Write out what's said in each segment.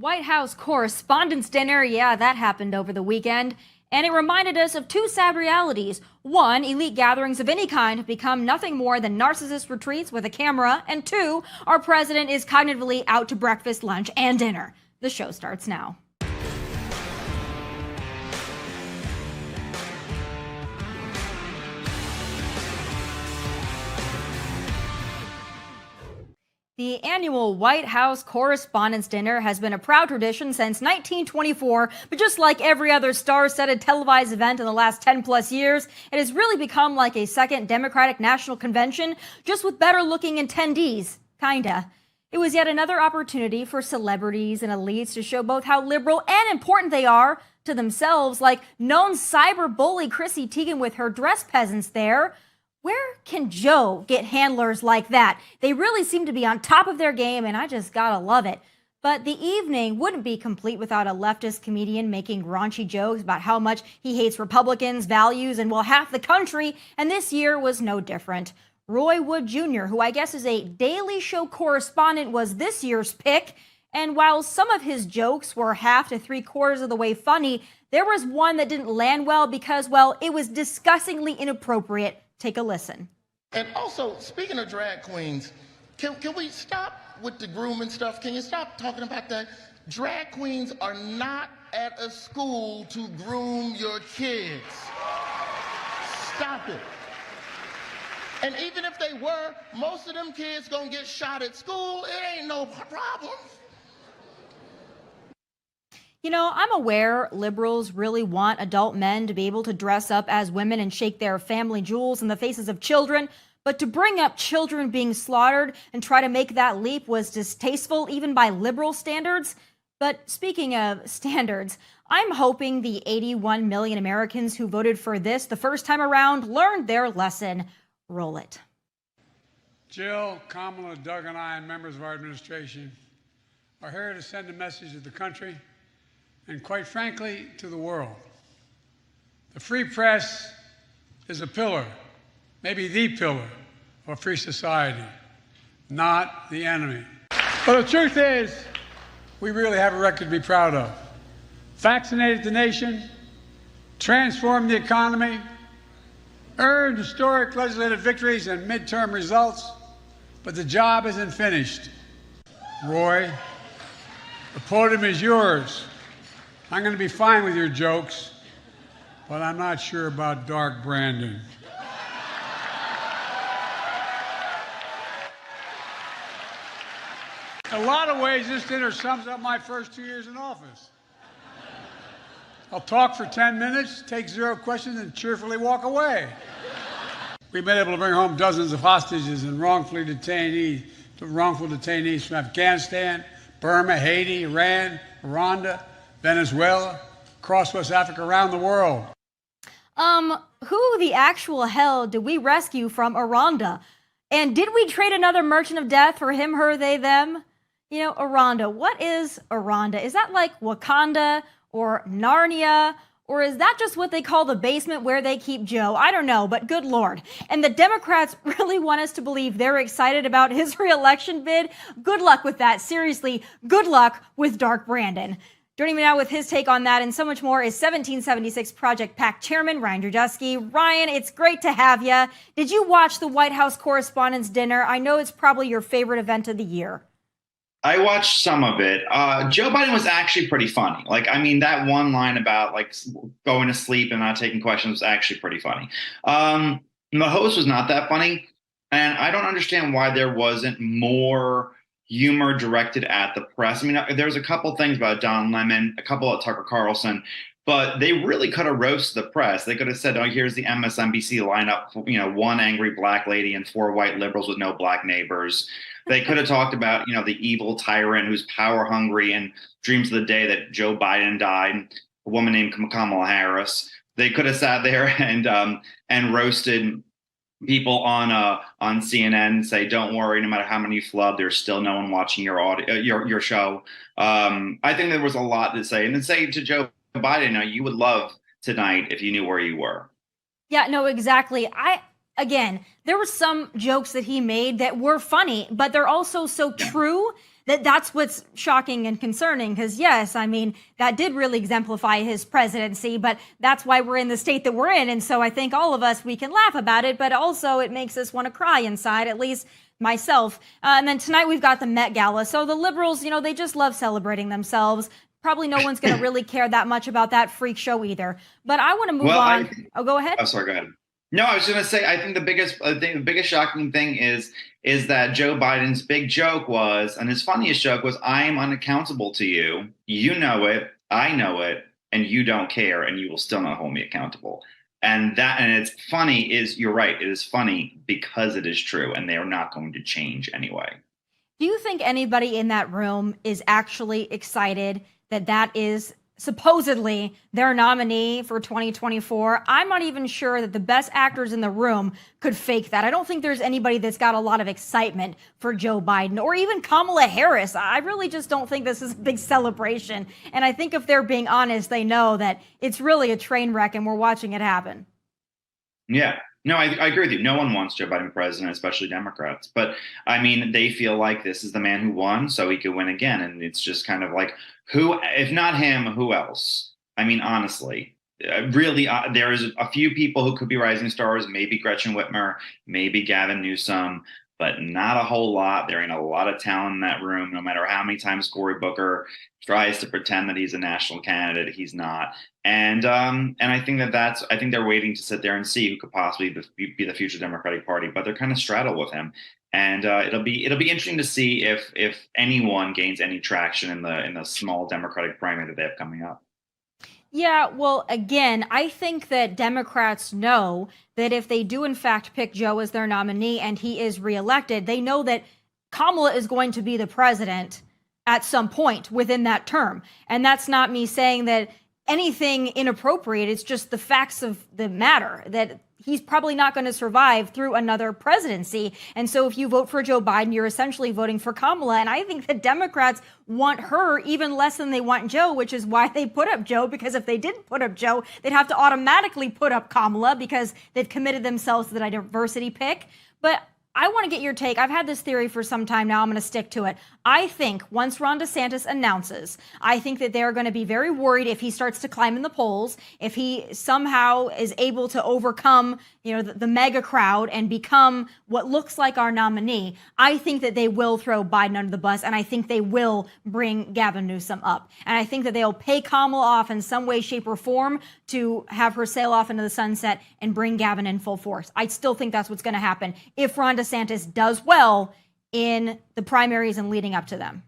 White House Correspondents' dinner, yeah, that happened over the weekend. And it reminded us of two sad realities. One, elite gatherings of any kind have become nothing more than narcissist retreats with a camera. And two, our president is cognitively out to breakfast, lunch, and dinner. The show starts now. The annual White House Correspondents' Dinner has been a proud tradition since 1924, but just like every other star-studded televised event in the last 10-plus years, it has really become like a second Democratic National Convention, just with better-looking attendees. Kinda. It was yet another opportunity for celebrities and elites to show both how liberal and important they are to themselves, like known cyber bully Chrissy Teigen with her dress peasants there. Where can Joe get handlers like that? They really seem to be on top of their game, and I just gotta love it. But the evening wouldn't be complete without a leftist comedian making raunchy jokes about how much he hates Republicans, values, and well, half the country, and this year was no different. Roy Wood Jr., who I guess is a Daily Show correspondent, was this year's pick. And while some of his jokes were half to three-quarters of the way funny, there was one that didn't land well because, well, it was disgustingly inappropriate. Take a listen. And also, speaking of drag queens, can we stop with the grooming stuff? Can you stop talking about that? Drag queens are not at a school to groom your kids. Stop it. And even if they were, most of them kids gonna get shot at school. It ain't no problem. You know, I'm aware liberals really want adult men to be able to dress up as women and shake their family jewels in the faces of children, but to bring up children being slaughtered and try to make that leap was distasteful even by liberal standards. But speaking of standards, I'm hoping the 81 million Americans who voted for this the first time around learned their lesson. Roll it. Jill, Kamala, Doug, and I, and members of our administration, are here to send a message to the country and, quite frankly, to the world. The free press is a pillar, maybe the pillar, of a free society, not the enemy. But the truth is, we really have a record to be proud of. Vaccinated the nation, transformed the economy, earned historic legislative victories and midterm results, but the job isn't finished. Roy, the podium is yours. I'm going to be fine with your jokes, but I'm not sure about Dark Brandon. In a lot of ways, this dinner sums up my first 2 years in office. I'll talk for 10 minutes, take 0 questions, and cheerfully walk away. We've been able to bring home dozens of hostages and wrongful detainees from Afghanistan, Burma, Haiti, Iran, Rwanda, Venezuela, across West Africa, around the world. Who the actual hell did we rescue from Rwanda? And did we trade another merchant of death for him, her, they, them? You know, Rwanda. What is Rwanda? Is that like Wakanda or Narnia? Or is that just what they call the basement where they keep Joe? I don't know, but good Lord. And the Democrats really want us to believe they're excited about his re-election bid? Good luck with that. Seriously, good luck with Dark Brandon. Joining me now with his take on that and so much more is 1776 Project PAC Chairman Ryan Girdusky. Ryan, it's great to have you. Did you watch the White House Correspondents' Dinner? I know it's probably your favorite event of the year. I watched some of it. Joe Biden was actually pretty funny. That one line about going to sleep and not taking questions was actually pretty funny. The host was not that funny, and I don't understand why there wasn't more humor directed at the press. There's a couple things about Don Lemon, a couple at Tucker Carlson, but they really could have roasted the press. They could have said, oh, here's the MSNBC lineup, one angry black lady and 4 white liberals with no black neighbors. They could have talked about, the evil tyrant who's power hungry and dreams of the day that Joe Biden died, a woman named Kamala Harris. They could have sat there and roasted people on CNN and say, don't worry, no matter how many you flub, there's still no one watching your show. I think there was a lot to say. And then say to Joe Biden, you would love tonight if you knew where you were. Yeah, no, exactly. again, there were some jokes that he made that were funny, but they're also so true that that's what's shocking and concerning. Because yes, I mean, that did really exemplify his presidency, but that's why we're in the state that we're in. And so I think all of us, we can laugh about it, but also it makes us want to cry inside, at least myself. And then tonight we've got the Met Gala. So the liberals, they just love celebrating themselves. Probably no one's going to really care that much about that freak show either. But I want to move on. Go ahead. Oh, sorry, go ahead. No, I was going to say, I think the biggest shocking thing is that Joe Biden's big joke was, and his funniest joke was, I am unaccountable to you. You know it. I know it. And you don't care. And you will still not hold me accountable. And it's funny you're right. It is funny because it is true. And they are not going to change anyway. Do you think anybody in that room is actually excited that is supposedly their nominee for 2024? I'm not even sure that the best actors in the room could fake that. I don't think there's anybody that's got a lot of excitement for Joe Biden or even Kamala Harris. I really just don't think this is a big celebration. And I think if they're being honest, they know that it's really a train wreck and we're watching it happen. Yeah. No, I agree with you. No one wants Joe Biden president, especially Democrats. But I mean, they feel like this is the man who won, so he could win again. And it's just kind of like, who, if not him, who else? I mean, honestly, really, there is a few people who could be rising stars. Maybe Gretchen Whitmer, maybe Gavin Newsom, but not a whole lot. There ain't a lot of talent in that room. No matter how many times Cory Booker tries to pretend that he's a national candidate, he's not. And I think I think they're waiting to sit there and see who could possibly be the future Democratic Party, but they're kind of straddled with him. And it'll be interesting to see if anyone gains any traction in the small Democratic primary that they have coming up. Yeah, well, again, I think that Democrats know that if they do in fact pick Joe as their nominee and he is reelected, they know that Kamala is going to be the president at some point within that term. And that's not me saying that anything inappropriate. It's just the facts of the matter that he's probably not going to survive through another presidency. And so if you vote for Joe Biden, you're essentially voting for Kamala. And I think the Democrats want her even less than they want Joe, which is why they put up Joe, because if they didn't put up Joe, they'd have to automatically put up Kamala because they've committed themselves to the diversity pick. But I want to get your take. I've had this theory for some time now. I'm going to stick to it. I think once Ron DeSantis announces, I think that they're going to be very worried if he starts to climb in the polls, if he somehow is able to overcome, the mega crowd and become what looks like our nominee. I think that they will throw Biden under the bus, and I think they will bring Gavin Newsom up. And I think that they'll pay Kamala off in some way, shape, or form to have her sail off into the sunset and bring Gavin in full force. I still think that's what's going to happen if Ron DeSantis does well in the primaries and leading up to them.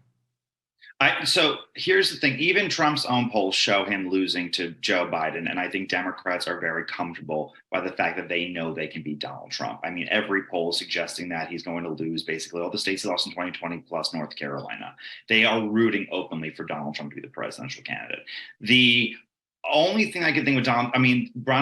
So here's the thing. Even Trump's own polls show him losing to Joe Biden. And I think Democrats are very comfortable by the fact that they know they can beat Donald Trump. I mean, every poll suggesting that he's going to lose basically all the states he lost in 2020 plus North Carolina. They are rooting openly for Donald Trump to be the presidential candidate. The only thing I can think with Ron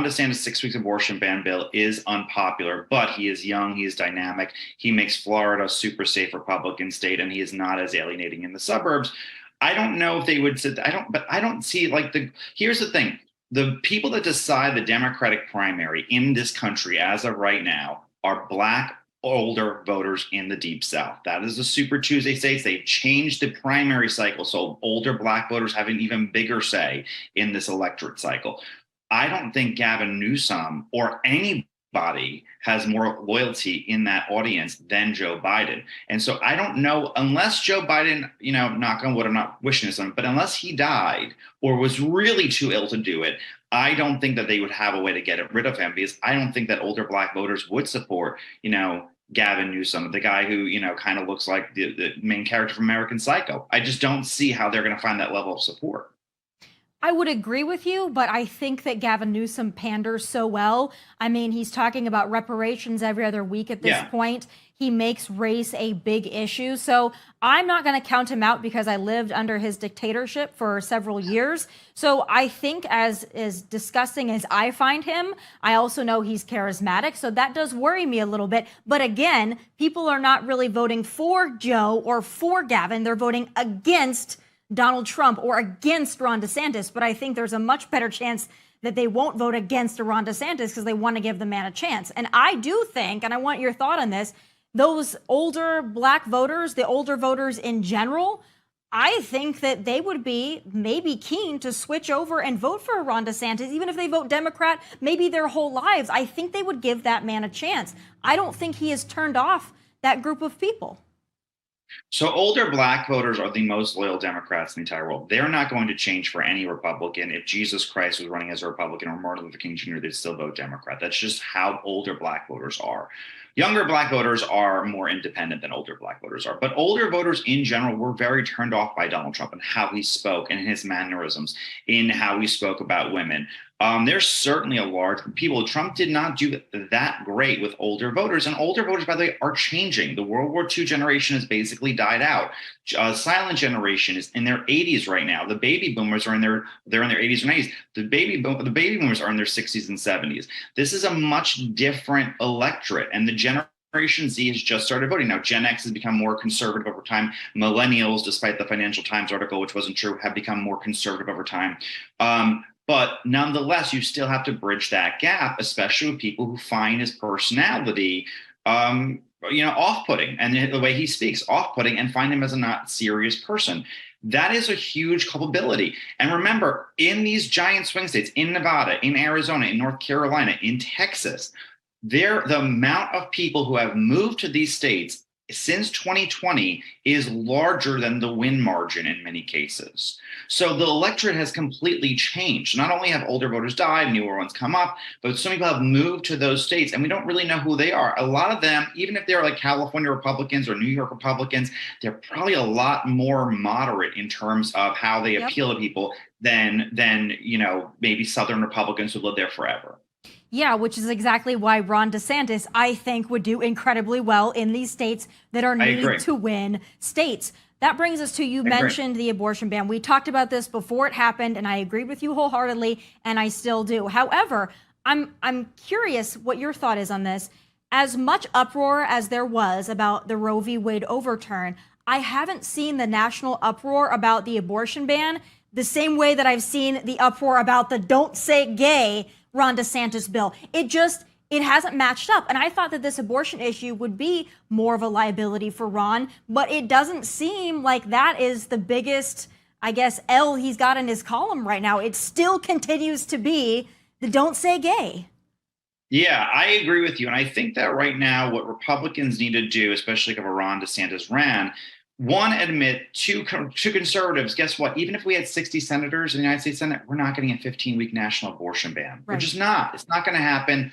DeSantis' 6 weeks abortion ban bill is unpopular, but he is young, he is dynamic, he makes Florida a super safe Republican state, and he is not as alienating in the suburbs. I don't know if they would sit. I don't see here's the thing. The people that decide the Democratic primary in this country as of right now are Black older voters in the Deep South. That is the Super Tuesday states. They've changed the primary cycle, so older Black voters have an even bigger say in this electorate cycle. I don't think Gavin Newsom or anybody has more loyalty in that audience than Joe Biden. And so I don't know, unless Joe Biden, knock on wood, I'm not wishing this on him, but unless he died or was really too ill to do it, I don't think that they would have a way to get rid of him, because I don't think that older Black voters would support, Gavin Newsom, the guy who, kind of looks like the main character from American Psycho. I just don't see how they're going to find that level of support. I would agree with you, but I think that Gavin Newsom panders so well. I mean, he's talking about reparations every other week at this point. He makes race a big issue. So I'm not going to count him out because I lived under his dictatorship for several years. So I think as disgusting as I find him, I also know he's charismatic. So that does worry me a little bit. But again, people are not really voting for Joe or for Gavin. They're voting against Donald Trump or against Ron DeSantis. But I think there's a much better chance that they won't vote against Ron DeSantis because they want to give the man a chance. And I do think, and I want your thought on this, those older black voters, the older voters in general, I think that they would be maybe keen to switch over and vote for Ron DeSantis, even if they vote Democrat, maybe their whole lives. I think they would give that man a chance. I don't think he has turned off that group of people. So older black voters are the most loyal Democrats in the entire world. They're not going to change for any Republican. If Jesus Christ was running as a Republican or Martin Luther King Jr., they'd still vote Democrat. That's just how older black voters are. Younger black voters are more independent than older black voters are. But older voters in general were very turned off by Donald Trump and how he spoke and his mannerisms, in how he spoke about women. There's certainly a large people. Trump did not do that great with older voters, and older voters, by the way, are changing. The World War II generation has basically died out. Silent generation is in their 80s right now. The baby boomers are in their 80s and 90s. The baby boomers are in their 60s and 70s. This is a much different electorate, and the Generation Z has just started voting. Now, Gen X has become more conservative over time. Millennials, despite the Financial Times article, which wasn't true, have become more conservative over time. But nonetheless, you still have to bridge that gap, especially with people who find his personality, off-putting, and the way he speaks, off-putting, and find him as a not serious person. That is a huge culpability. And remember, in these giant swing states, in Nevada, in Arizona, in North Carolina, in Texas, the amount of people who have moved to these states since 2020 is larger than the win margin in many cases. So the electorate has completely changed. Not only have older voters died, newer ones come up, but so many people have moved to those states, and we don't really know who they are. A lot of them, even if they're like California Republicans or New York Republicans, they're probably a lot more moderate in terms of how they appeal to people than maybe Southern Republicans who lived there forever. Yeah, which is exactly why Ron DeSantis, I think, would do incredibly well in these states that are need to win states. That brings us to, you mentioned the abortion ban. We talked about this before it happened, and I agreed with you wholeheartedly, and I still do. However, I'm curious what your thought is on this. As much uproar as there was about the Roe v. Wade overturn, I haven't seen the national uproar about the abortion ban the same way that I've seen the uproar about the Don't Say Gay Ron DeSantis bill. It hasn't matched up. And I thought that this abortion issue would be more of a liability for Ron, but it doesn't seem like that is the biggest, I guess, L he's got in his column right now. It still continues to be the Don't Say Gay. Yeah, I agree with you. And I think that right now what Republicans need to do, especially if Ron DeSantis ran, one, admit to conservatives, guess what? Even if we had 60 senators in the United States Senate, we're not getting a 15-week national abortion ban. Right. We're just not. It's not going to happen.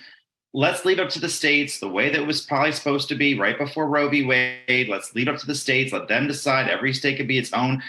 Let's leave it up to the states the way that it was probably supposed to be right before Roe v. Wade. Let's leave it up to the states. Let them decide. Every state could be its own,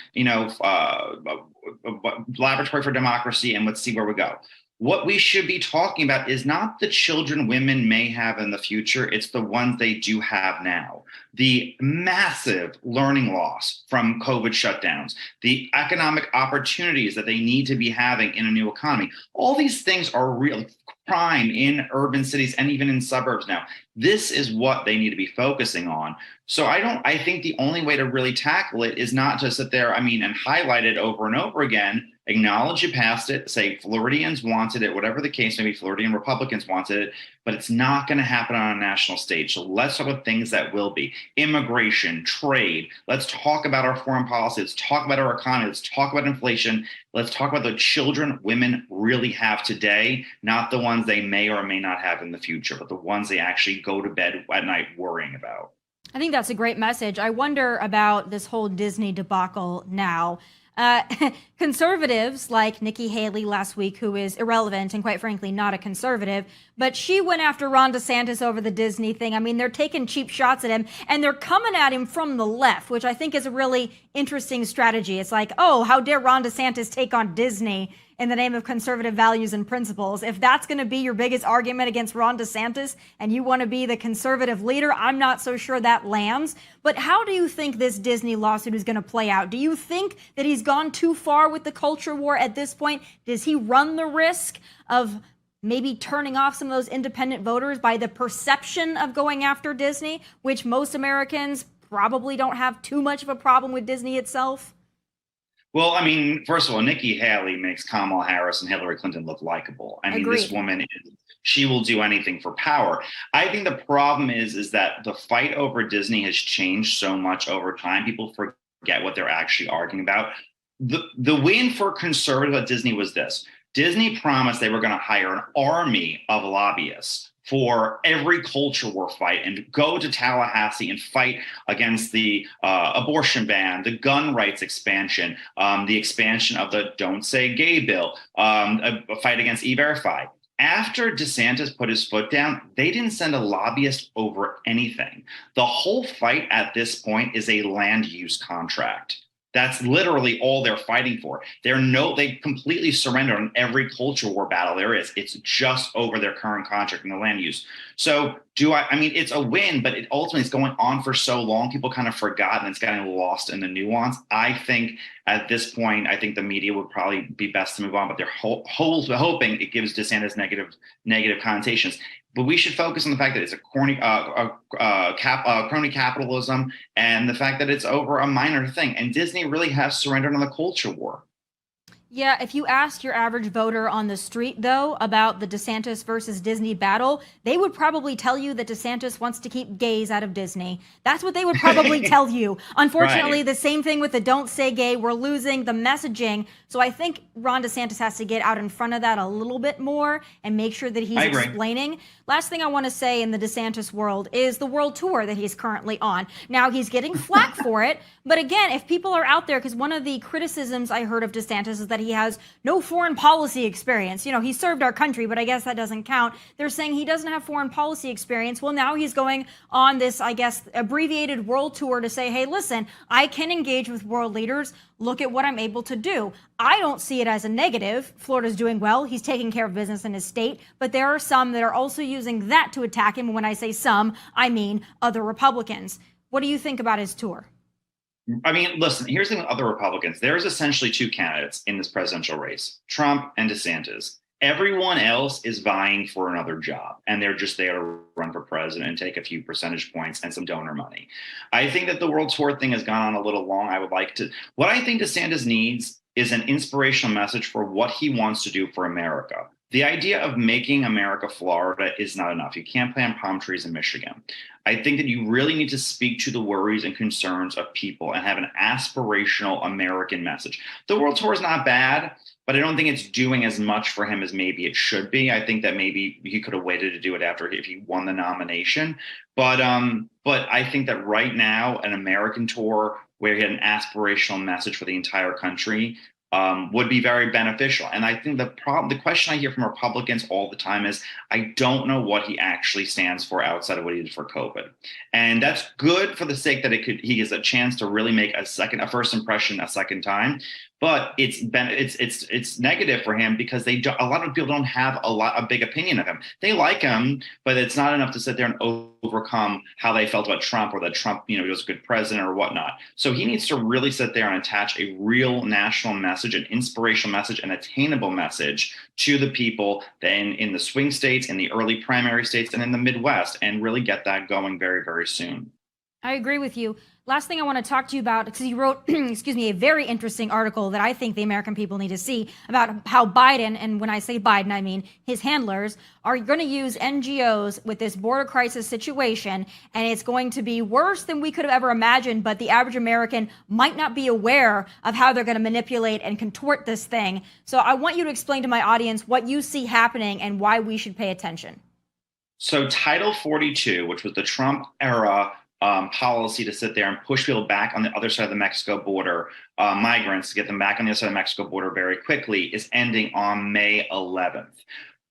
laboratory for democracy, and let's see where we go. What we should be talking about is not the children women may have in the future. It's the ones they do have now. The massive learning loss from COVID shutdowns, the economic opportunities that they need to be having in a new economy. All these things are real crime in urban cities and even in suburbs now. This is what they need to be focusing on. So I think the only way to really tackle it is not to sit there, and highlight it over and over again, acknowledge you passed it, say Floridians wanted it, whatever the case may be, Floridian Republicans wanted it, but it's not going to happen on a national stage. So let's talk about things that will be. Immigration, trade. Let's talk about our foreign policy. Let's talk about our economy. Let's talk about inflation. Let's talk about the children women really have today, not the ones they may or may not have in the future, but the ones they actually go to bed at night worrying about. I think that's a great message. I wonder about this whole Disney debacle now. Conservatives like Nikki Haley last week, who is irrelevant and quite frankly not a conservative, but she went after Ron DeSantis over the Disney thing. They're taking cheap shots at him and they're coming at him from the left, which I think is a really interesting strategy. It's like, oh, how dare Ron DeSantis take on Disney in the name of conservative values and principles. If that's going to be your biggest argument against Ron DeSantis and you want to be the conservative leader, I'm not so sure that lands. But how do you think this Disney lawsuit is going to play out? Do you think that he's gone too far with the culture war at this point? Does he run the risk of maybe turning off some of those independent voters by the perception of going after Disney, which most Americans probably don't have too much of a problem with Disney itself? Well, I mean, first of all, Nikki Haley makes Kamala Harris and Hillary Clinton look likable. I mean, Agreed. this woman, she will do anything for power. I think the problem is that the fight over Disney has changed so much over time. People forget what they're actually arguing about. The win for conservatives at Disney was this. Disney promised they were going to hire an army of lobbyists for every culture war fight and go to Tallahassee and fight against the abortion ban, the gun rights expansion, the expansion of the Don't Say Gay bill, a fight against E-Verify. After DeSantis put his foot down, they didn't send a lobbyist over anything. The whole fight at this point is a land use contract. That's literally all they're fighting for. They completely surrender on every culture war battle there is. It's just over their current contract and the land use. So I mean, it's a win, but it ultimately is going on for so long, people kind of forgot and it's getting lost in the nuance. I think at this point, I think the media would probably be best to move on, but they're hoping it gives DeSantis negative connotations. But we should focus on the fact that it's a crony capitalism and the fact that it's over a minor thing. And Disney really has surrendered on the culture war. Yeah, if you ask your average voter on the street, though, about the DeSantis versus Disney battle, they would probably tell you that DeSantis wants to keep gays out of Disney. That's what they would probably tell you. Unfortunately, the same thing with the Don't Say Gay. We're losing the messaging. So I think Ron DeSantis has to get out in front of that a little bit more and make sure that he's explaining. Last thing I want to say in the DeSantis world is the world tour that he's currently on. Now, he's getting flack for it. But again, if people are out there, because one of the criticisms I heard of DeSantis is that he has no foreign policy experience. You know, he served our country, but I guess that doesn't count. They're saying he doesn't have foreign policy experience. Well, now he's going on this, I guess, abbreviated world tour to say, hey, listen, I can engage with world leaders. Look at what I'm able to do. I don't see it as a negative. Florida's doing well. He's taking care of business in his state. But there are some that are also using that to attack him. When I say some, I mean other Republicans. What do you think about his tour? I mean, listen, here's the thing with other Republicans. There's essentially two candidates in this presidential race, Trump and DeSantis. Everyone else is vying for another job, and they're just there to run for president and take a few percentage points and some donor money. I think that the world tour thing has gone on a little long. What I think DeSantis needs is an inspirational message for what he wants to do for America. The idea of making America Florida is not enough. You can't plant palm trees in Michigan. I think that you really need to speak to the worries and concerns of people and have an aspirational American message. The world tour is not bad, but I don't think it's doing as much for him as maybe it should be. I think that maybe he could have waited to do it if he won the nomination. But I think that right now, an American tour where he had an aspirational message for the entire country would be very beneficial. And I think the question I hear from Republicans all the time is, I don't know what he actually stands for outside of what he did for COVID. And that's good for the sake that he gets a chance to really make a first impression a second time. But it's negative for him because a lot of people don't have a big opinion of him. They like him, but it's not enough to sit there and overcome how they felt about Trump or that Trump, he was a good president or whatnot. So he needs to really sit there and attach a real national message, an inspirational message, an attainable message to the people in the swing states, in the early primary states, and in the Midwest, and really get that going very, very soon. I agree with you. Last thing I want to talk to you about, because you wrote, a very interesting article that I think the American people need to see about how Biden, and when I say Biden, I mean his handlers, are going to use NGOs with this border crisis situation, and it's going to be worse than we could have ever imagined, but the average American might not be aware of how they're going to manipulate and contort this thing. So I want you to explain to my audience what you see happening and why we should pay attention. So Title 42, which was the Trump era policy to sit there and push people back on the other side of the Mexico border, migrants, to get them back on the other side of the Mexico border very quickly, is ending on May 11th.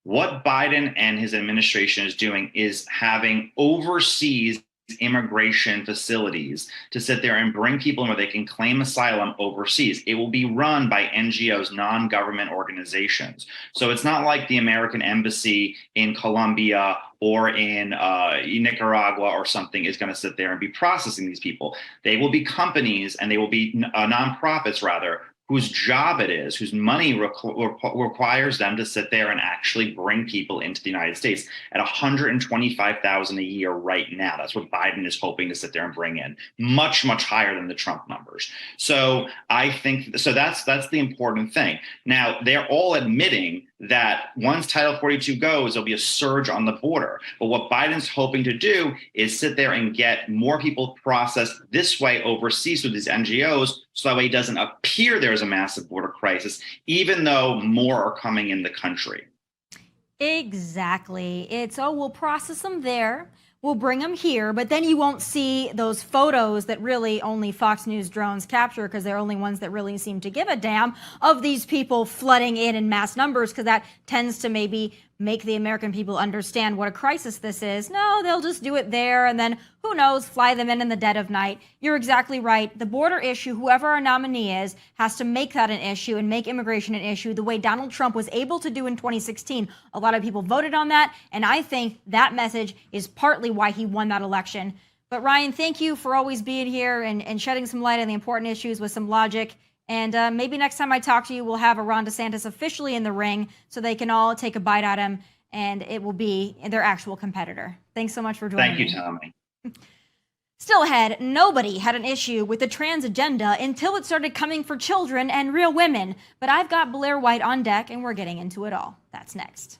What Biden and his administration is doing is having overseas immigration facilities to sit there and bring people in where they can claim asylum overseas. It will be run by NGOs, non-government organizations. So it's not like the American embassy in Colombia or in Nicaragua or something is going to sit there and be processing these people. They will be companies, and they will be nonprofits rather, whose job it is, whose money requires them to sit there and actually bring people into the United States at $125,000 a year right now. That's what Biden is hoping to sit there and bring in, much, much higher than the Trump numbers. So I think, so that's the important thing. Now, they're all admitting that once Title 42 goes, there'll be a surge on the border. But what Biden's hoping to do is sit there and get more people processed this way overseas with these NGOs, so that way it doesn't appear there's a massive border crisis, even though more are coming in the country. Exactly. It's, oh, we'll process them there, we'll bring them here, but then you won't see those photos that really only Fox News drones capture, because they're only ones that really seem to give a damn, of these people flooding in mass numbers, because that tends to maybe make the American people understand what a crisis this is. No, they'll just do it there, and then who knows, fly them in the dead of night. You're exactly right. The border issue, whoever our nominee is, has to make that an issue and make immigration an issue the way Donald Trump was able to do in 2016. A lot of people voted on that, and I think that message is partly why he won that election. But Ryan, thank you for always being here and shedding some light on the important issues with some logic. And maybe next time I talk to you, we'll have a Ron DeSantis officially in the ring so they can all take a bite at him, and it will be their actual competitor. Thanks so much for joining me. Thank you, Tomi. Still ahead, nobody had an issue with the trans agenda until it started coming for children and real women. But I've got Blaire White on deck, and we're getting into it all. That's next.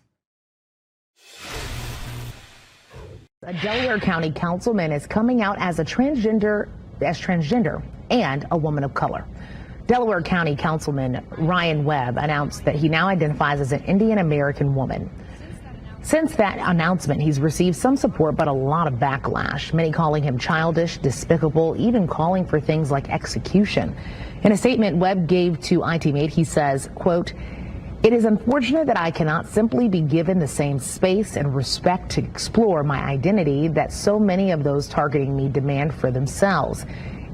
A Delaware County councilman is coming out as transgender and a woman of color. Delaware County Councilman Ryan Webb announced that he now identifies as an Indian American woman. Since that announcement, he's received some support, but a lot of backlash, many calling him childish, despicable, even calling for things like execution. In a statement Webb gave to ITMate, he says, quote, "It is unfortunate that I cannot simply be given the same space and respect to explore my identity that so many of those targeting me demand for themselves.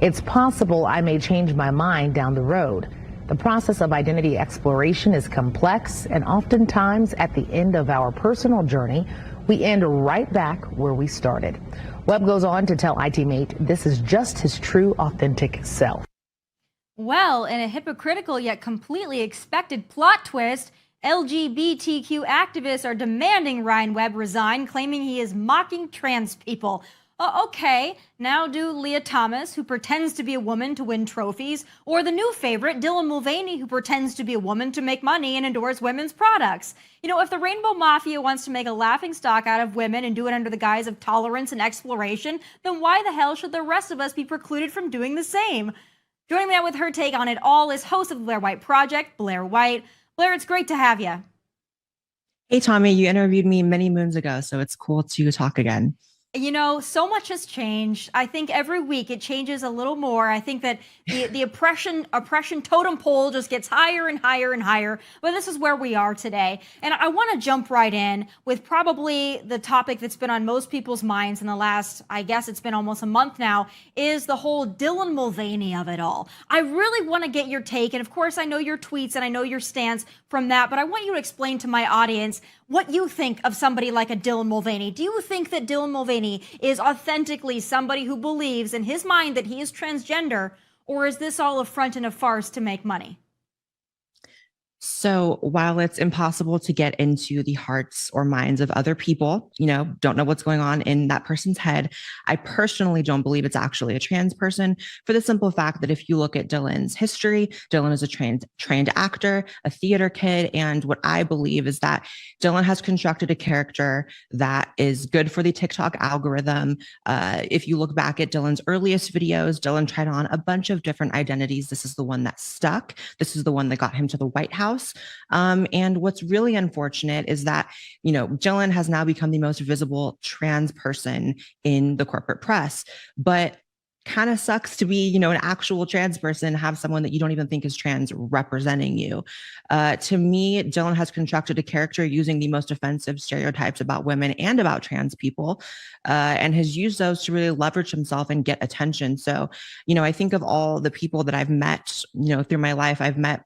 It's possible I may change my mind down the road. The process of identity exploration is complex, and oftentimes at the end of our personal journey, we end right back where we started." Webb goes on to tell ITMate this is just his true, authentic self. Well, in a hypocritical yet completely expected plot twist, LGBTQ activists are demanding Ryan Webb resign, claiming he is mocking trans people. Okay, now do Leah Thomas, who pretends to be a woman to win trophies, or the new favorite, Dylan Mulvaney, who pretends to be a woman to make money and endorse women's products. You know, if the Rainbow Mafia wants to make a laughingstock out of women and do it under the guise of tolerance and exploration, then why the hell should the rest of us be precluded from doing the same? Joining me now with her take on it all is host of the Blaire White Project, Blaire White. Blaire, it's great to have you. Hey, Tomi, you interviewed me many moons ago, so it's cool to talk again. You know, so much has changed. I think every week it changes a little more. I think that the oppression totem pole just gets higher and higher and higher. But this is where we are today. And I want to jump right in with probably the topic that's been on most people's minds in the last, I guess it's been almost a month now, is the whole Dylan Mulvaney of it all. I really want to get your take. And of course, I know your tweets and I know your stance from that. But I want you to explain to my audience what you think of somebody like a Dylan Mulvaney. Do you think that Dylan Mulvaney is authentically somebody who believes in his mind that he is transgender, or is this all a front and a farce to make money? So while it's impossible to get into the hearts or minds of other people, don't know what's going on in that person's head, I personally don't believe it's actually a trans person, for the simple fact that if you look at Dylan's history, Dylan is a trained actor, a theater kid. And what I believe is that Dylan has constructed a character that is good for the TikTok algorithm. If you look back at Dylan's earliest videos, Dylan tried on a bunch of different identities. This is the one that stuck. This is the one that got him to the White House. And what's really unfortunate is that, Dylan has now become the most visible trans person in the corporate press, but kind of sucks to be, an actual trans person, have someone that you don't even think is trans representing you. To me, Dylan has constructed a character using the most offensive stereotypes about women and about trans people, and has used those to really leverage himself and get attention. So, I think of all the people that I've met, through my life. I've met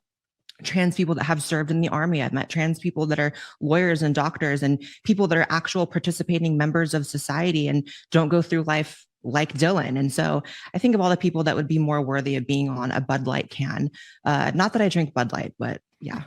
trans people that have served in the army. I've met trans people that are lawyers and doctors, and people that are actual participating members of society and don't go through life like Dylan. And so I think of all the people that would be more worthy of being on a Bud Light can. Not that I drink Bud Light, but yeah.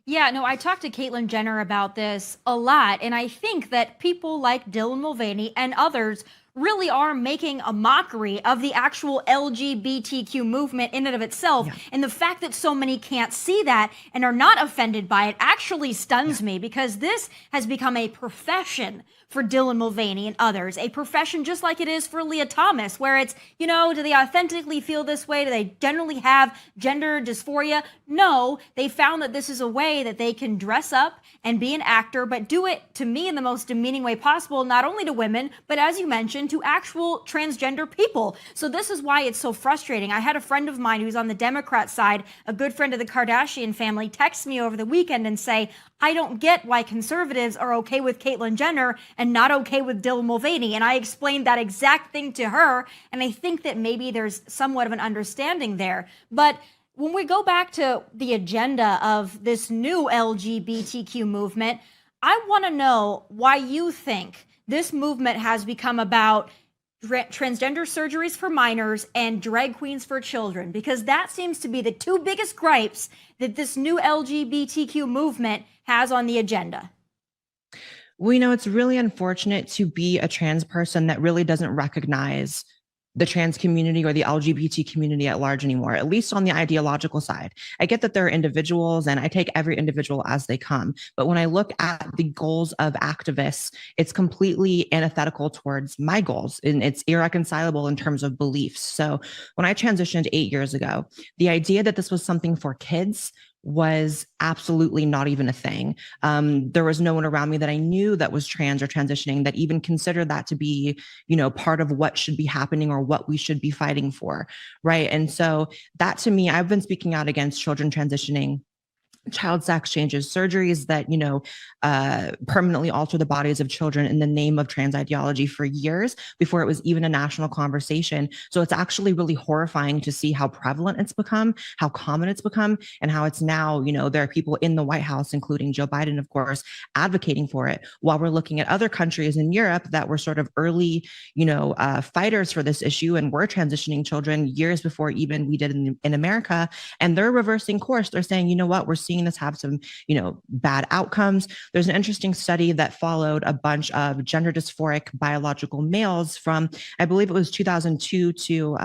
Yeah, no, I talked to Caitlyn Jenner about this a lot, and I think that people like Dylan Mulvaney and others really are making a mockery of the actual LGBTQ movement in and of itself. Yeah. And the fact that so many can't see that and are not offended by it actually stuns me, because this has become a profession for Dylan Mulvaney and others, a profession just like it is for Leah Thomas, where it's, you know, do they authentically feel this way? Do they generally have gender dysphoria? No, they found that this is a way that they can dress up and be an actor, but do it, to me, in the most demeaning way possible, not only to women, but as you mentioned, to actual transgender people. So this is why it's so frustrating. I had a friend of mine who's on the Democrat side, a good friend of the Kardashian family, text me over the weekend and say, I don't get why conservatives are okay with Caitlyn Jenner and not okay with Dylan Mulvaney. And I explained that exact thing to her. And I think that maybe there's somewhat of an understanding there. But when we go back to the agenda of this new LGBTQ movement, I want to know why you think this movement has become about transgender surgeries for minors and drag queens for children, because that seems to be the two biggest gripes that this new LGBTQ movement has on the agenda. Well, you know, it's really unfortunate to be a trans person that really doesn't recognize the trans community or the LGBT community at large anymore, at least on the ideological side. I get that there are individuals, and I take every individual as they come. But when I look at the goals of activists, it's completely antithetical towards my goals, and it's irreconcilable in terms of beliefs. So when I transitioned 8 years ago, the idea that this was something for kids was absolutely not even a thing. There was no one around me that I knew that was trans or transitioning that even considered that to be, you know, part of what should be happening or what we should be fighting for, right? And so that, to me, I've been speaking out against children transitioning, child sex changes, surgeries that, you know, permanently alter the bodies of children in the name of trans ideology for years before it was even a national conversation. So it's actually really horrifying to see how prevalent it's become, how common it's become, and how it's now, you know, there are people in the White House, including Joe Biden, of course, advocating for it, while we're looking at other countries in Europe that were sort of early, you know, fighters for this issue and were transitioning children years before even we did in America. And they're reversing course. They're saying, you know what, we're seeing this have some, you know, bad outcomes. There's an interesting study that followed a bunch of gender dysphoric biological males from, I believe it was 2002 to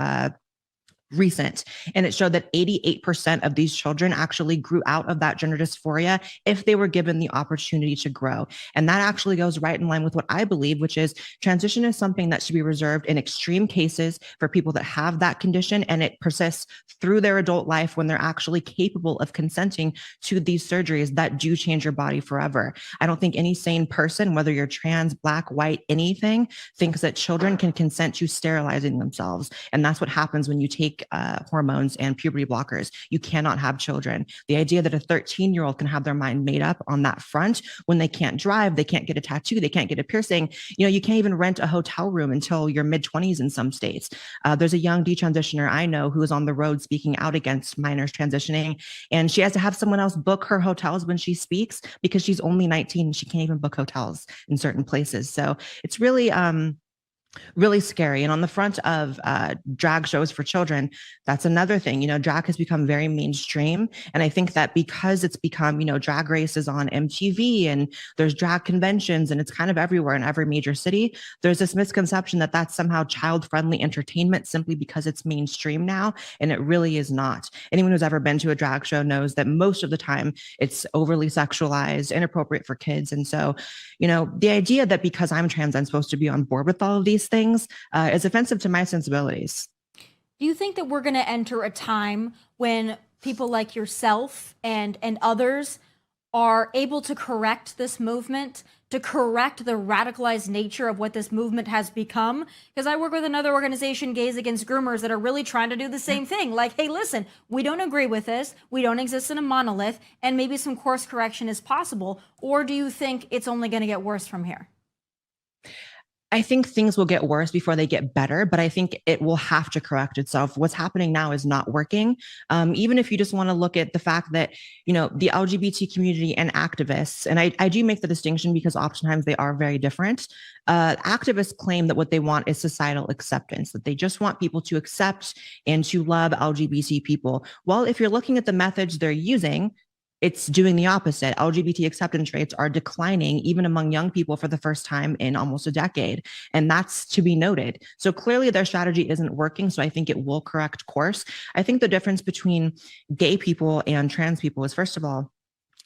recent. And it showed that 88% of these children actually grew out of that gender dysphoria if they were given the opportunity to grow. And that actually goes right in line with what I believe, which is transition is something that should be reserved in extreme cases for people that have that condition, and it persists through their adult life when they're actually capable of consenting to these surgeries that do change your body forever. I don't think any sane person, whether you're trans, black, white, anything, thinks that children can consent to sterilizing themselves. And that's what happens when you take hormones and puberty blockers. You cannot have children. The idea that a 13-year-old can have their mind made up on that front when they can't drive, they can't get a tattoo, they can't get a piercing. You know, you can't even rent a hotel room until your mid-20s in some states. There's a young detransitioner I know who is on the road speaking out against minors transitioning, and she has to have someone else book her hotels when she speaks because she's only 19 and she can't even book hotels in certain places. So it's really really scary. And on the front of drag shows for children, that's another thing. You know, drag has become very mainstream. And I think that because it's become, you know, Drag Race is on MTV and there's drag conventions and it's kind of everywhere in every major city, there's this misconception that that's somehow child-friendly entertainment simply because it's mainstream now. And it really is not. Anyone who's ever been to a drag show knows that most of the time it's overly sexualized, inappropriate for kids. And so, you know, the idea that because I'm trans, I'm supposed to be on board with all of these things is offensive to my sensibilities. Do you think that we're going to enter a time when people like yourself and others are able to correct this movement, to correct the radicalized nature of what this movement has become? Because I work with another organization, Gays Against Groomers, that are really trying to do the same thing. Like, hey, listen, we don't agree with this. We don't exist in a monolith, and maybe some course correction is possible. Or do you think it's only going to get worse from here? I think things will get worse before they get better, but I think it will have to correct itself. What's happening now is not working. Even if you just want to look at the fact that, the LGBT community and activists, and I do make the distinction because oftentimes they are very different. Activists claim that what they want is societal acceptance, that they just want people to accept and to love LGBT people. Well, if you're looking at the methods they're using, it's doing the opposite. LGBT acceptance rates are declining even among young people for the first time in almost a decade. And that's to be noted. So clearly their strategy isn't working. So I think it will correct course. I think the difference between gay people and trans people is, first of all,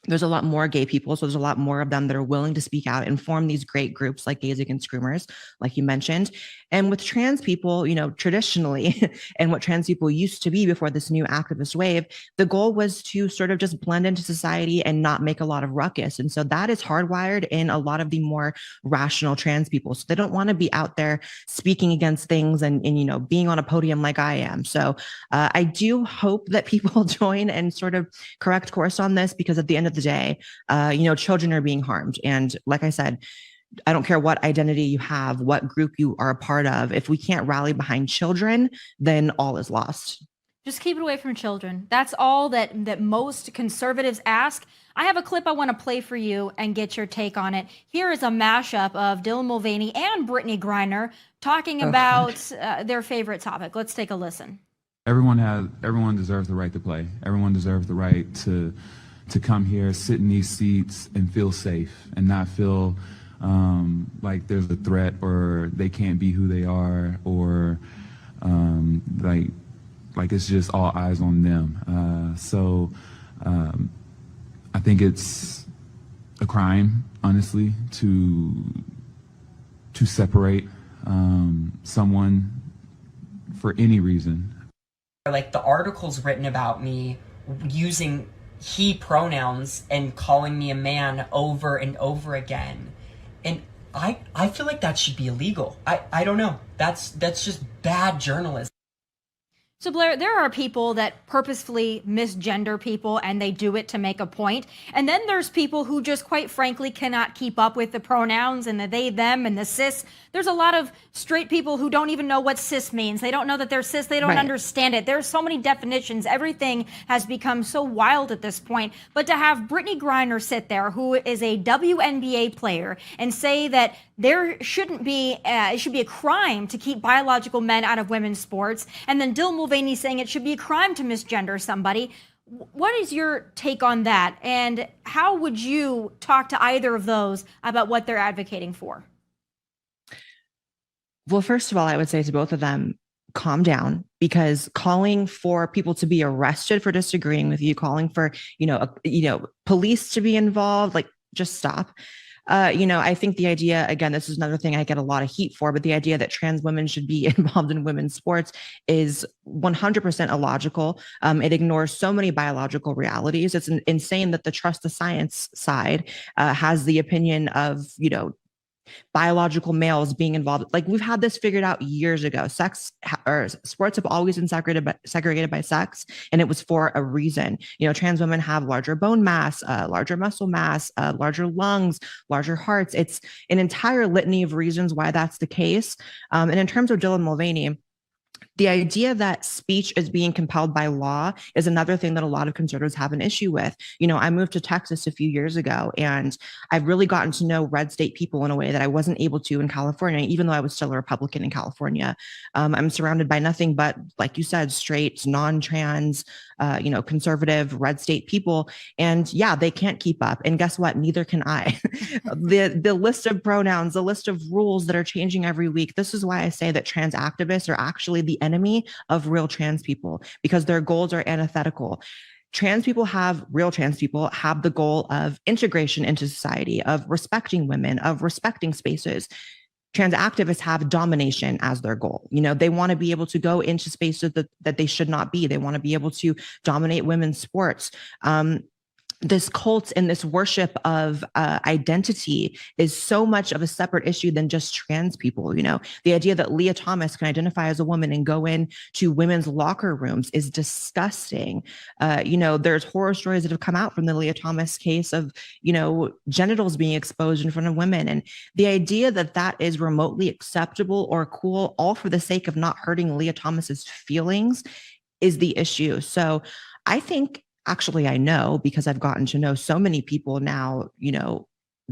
there's a lot more gay people. So there's a lot more of them that are willing to speak out and form these great groups like Gays Against Groomers, like you mentioned. And with trans people, traditionally, and what trans people used to be before this new activist wave, the goal was to sort of just blend into society and not make a lot of ruckus. And so that is hardwired in a lot of the more rational trans people. So they don't want to be out there speaking against things and being on a podium like I am. So I do hope that people join and sort of correct course on this, because at the end of the day, children are being harmed. And like I said, I don't care what identity you have, what group you are a part of. If we can't rally behind children, then all is lost. Just keep it away from children. That's all that most conservatives ask. I have a clip I want to play for you and get your take on it. Here is a mashup of Dylan Mulvaney and Brittany Griner talking about their favorite topic. Let's take a listen. Everyone deserves the right to play. Everyone deserves the right to come here, sit in these seats and feel safe and not feel like there's a threat or they can't be who they are, or like it's just all eyes on them. So I think it's a crime, honestly, to separate someone for any reason. Like the articles written about me using he pronouns and calling me a man over and over again. And I feel like that should be illegal. I don't know. That's just bad journalism. So Blaire, there are people that purposefully misgender people and they do it to make a point. And then there's people who just quite frankly cannot keep up with the pronouns and the they, them, and the cis. There's a lot of straight people who don't even know what cis means. They don't know that they're cis. They don't understand it. There's so many definitions. Everything has become so wild at this point. But to have Brittany Griner sit there, who is a WNBA player, and say that there shouldn't be, it should be a crime to keep biological men out of women's sports, and then Dylan Mulvaney saying it should be a crime to misgender somebody. What is your take on that? And how would you talk to either of those about what they're advocating for? Well, first of all, I would say to both of them, calm down, because calling for people to be arrested for disagreeing with you, calling for, police to be involved, like, just stop. I think the idea, again, this is another thing I get a lot of heat for, but the idea that trans women should be involved in women's sports is 100% illogical. It ignores so many biological realities. It's insane that the trust the science side has the opinion of, biological males being involved. Like, we've had this figured out years ago. Sports have always been segregated by sex, and it was for a reason. Trans women have larger bone mass, larger muscle mass, larger lungs, larger hearts. It's an entire litany of reasons why that's the case. And in terms of Dylan Mulvaney, the idea that speech is being compelled by law is another thing that a lot of conservatives have an issue with. I moved to Texas a few years ago, and I've really gotten to know red state people in a way that I wasn't able to in California, even though I was still a Republican in California. I'm surrounded by nothing but, like you said, straight, non-trans, conservative red state people. And yeah, they can't keep up. And guess what? Neither can I. The list of pronouns, the list of rules that are changing every week. This is why I say that trans activists are actually the enemy of real trans people, because their goals are antithetical. Real trans people have the goal of integration into society, of respecting women, of respecting spaces. Trans activists have domination as their goal. They want to be able to go into spaces that they should not be. They want to be able to dominate women's sports. this cult and this worship of identity is so much of a separate issue than just trans people. You know, the idea that Leah Thomas can identify as a woman and go in to women's locker rooms is disgusting. You know, there's horror stories that have come out from the Leah Thomas case of, you know, genitals being exposed in front of women. And the idea that that is remotely acceptable or cool, all for the sake of not hurting Leah Thomas's feelings, is the issue. So I think, actually, I know, because I've gotten to know so many people now, you know,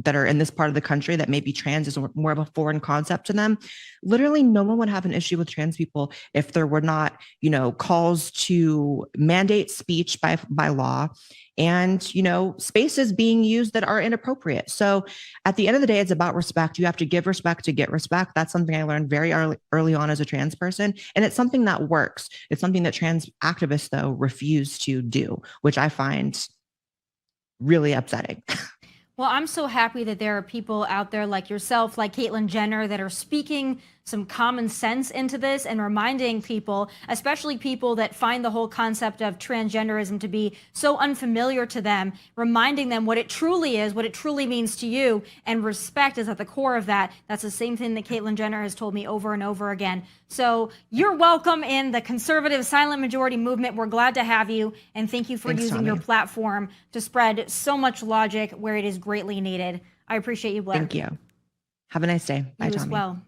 that are in this part of the country that maybe trans is more of a foreign concept to them. Literally, no one would have an issue with trans people if there were not, you know, calls to mandate speech by law and, you know, spaces being used that are inappropriate. So at the end of the day, it's about respect. You have to give respect to get respect. That's something I learned very early on as a trans person. And it's something that works. It's something that trans activists, though, refuse to do, which I find really upsetting. Well, I'm so happy that there are people out there like yourself, like Caitlyn Jenner, that are speaking some common sense into this and reminding people, especially people that find the whole concept of transgenderism to be so unfamiliar to them, reminding them what it truly is, what it truly means to you, and respect is at the core of that. That's the same thing that Caitlyn Jenner has told me over and over again. So you're welcome in the conservative silent majority movement. We're glad to have you, and thank you for using your platform to spread so much logic where it is greatly needed. I appreciate you, Blaire. Thank you. Have a nice day. Bye, You Tomi. as well.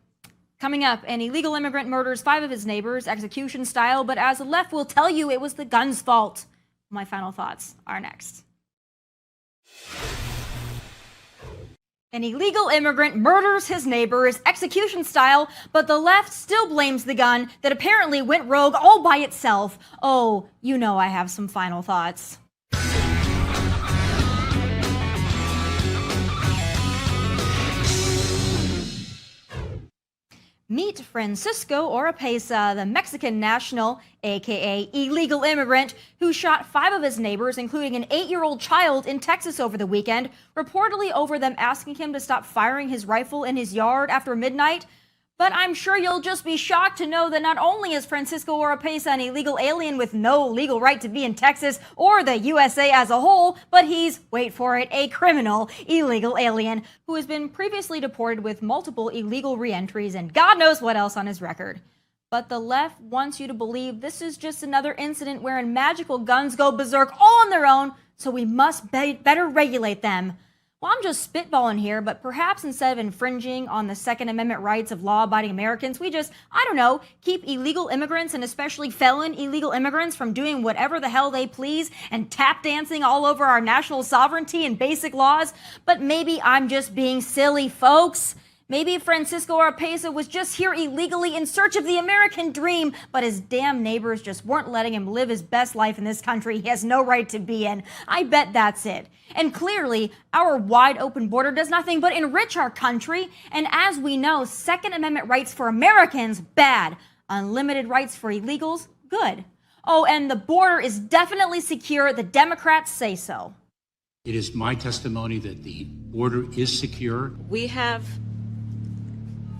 Coming up, an illegal immigrant murders 5 of his neighbors, execution style, but as the left will tell you, it was the gun's fault. My final thoughts are next. An illegal immigrant murders his neighbors, execution style, but the left still blames the gun that apparently went rogue all by itself. Oh, you know I have some final thoughts. Meet Francisco Oropesa, the Mexican national, aka illegal immigrant, who shot 5 of his neighbors, including an 8-year-old child, in Texas over the weekend, reportedly over them asking him to stop firing his rifle in his yard after midnight. But I'm sure you'll just be shocked to know that not only is Francisco Oropesa an illegal alien with no legal right to be in Texas or the USA as a whole, but he's, wait for it, a criminal illegal alien who has been previously deported with multiple illegal reentries and God knows what else on his record. But the left wants you to believe this is just another incident wherein magical guns go berserk all on their own, so we must better regulate them. Well, I'm just spitballing here, but perhaps instead of infringing on the Second Amendment rights of law-abiding Americans, we just, I don't know, keep illegal immigrants and especially felon illegal immigrants from doing whatever the hell they please and tap dancing all over our national sovereignty and basic laws. But maybe I'm just being silly, folks. Maybe Francisco Oropesa was just here illegally in search of the American dream, but his damn neighbors just weren't letting him live his best life in this country he has no right to be in. I bet that's it. And clearly, our wide open border does nothing but enrich our country. And as we know, Second Amendment rights for Americans, bad. Unlimited rights for illegals, good. Oh, and the border is definitely secure. The Democrats say so. It is my testimony that the border is secure. We have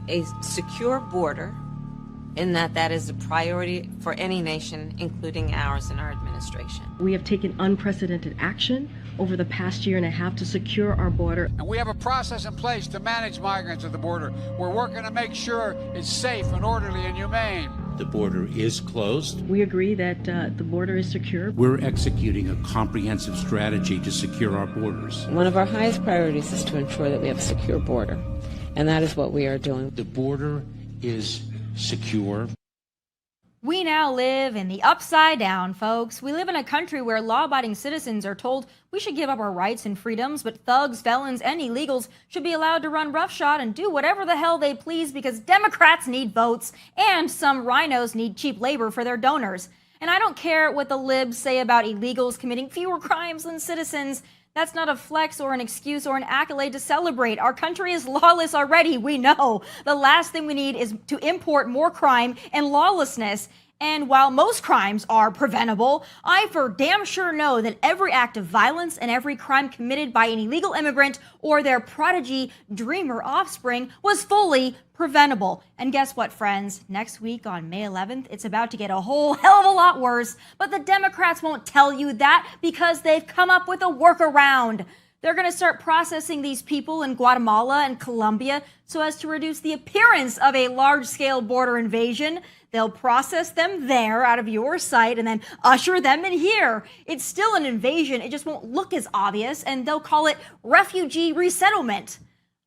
a secure border in that is a priority for any nation, including ours and our administration. We have taken unprecedented action over the past year and a half to secure our border. And we have a process in place to manage migrants at the border. We're working to make sure it's safe and orderly and humane. The border is closed. We agree that the border is secure. We're executing a comprehensive strategy to secure our borders. One of our highest priorities is to ensure that we have a secure border, and that is what we are doing. The border is secure. We now live in the upside down, folks. We live in a country where law-abiding citizens are told we should give up our rights and freedoms, but thugs, felons, and illegals should be allowed to run roughshod and do whatever the hell they please because Democrats need votes and some rhinos need cheap labor for their donors. And I don't care what the libs say about illegals committing fewer crimes than citizens. That's not a flex or an excuse or an accolade to celebrate. Our country is lawless already, we know. The last thing we need is to import more crime and lawlessness. And while most crimes are preventable, I for damn sure know that every act of violence and every crime committed by an illegal immigrant or their prodigy, dreamer offspring was fully preventable. And guess what, friends? Next week on May 11th, it's about to get a whole hell of a lot worse. But the Democrats won't tell you that because they've come up with a workaround. They're going to start processing these people in Guatemala and Colombia so as to reduce the appearance of a large-scale border invasion. They'll process them there out of your sight and then usher them in here. It's still an invasion, it just won't look as obvious, and they'll call it refugee resettlement.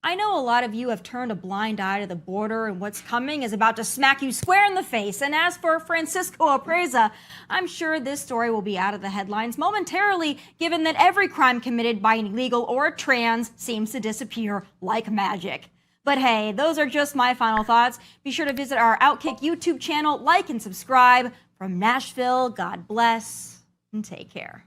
I know a lot of you have turned a blind eye to the border, and what's coming is about to smack you square in the face. And as for Francisco Opreza, I'm sure this story will be out of the headlines momentarily, given that every crime committed by an illegal or a trans seems to disappear like magic. But hey, those are just my final thoughts. Be sure to visit our OutKick YouTube channel, like and subscribe. From Nashville, God bless, and take care.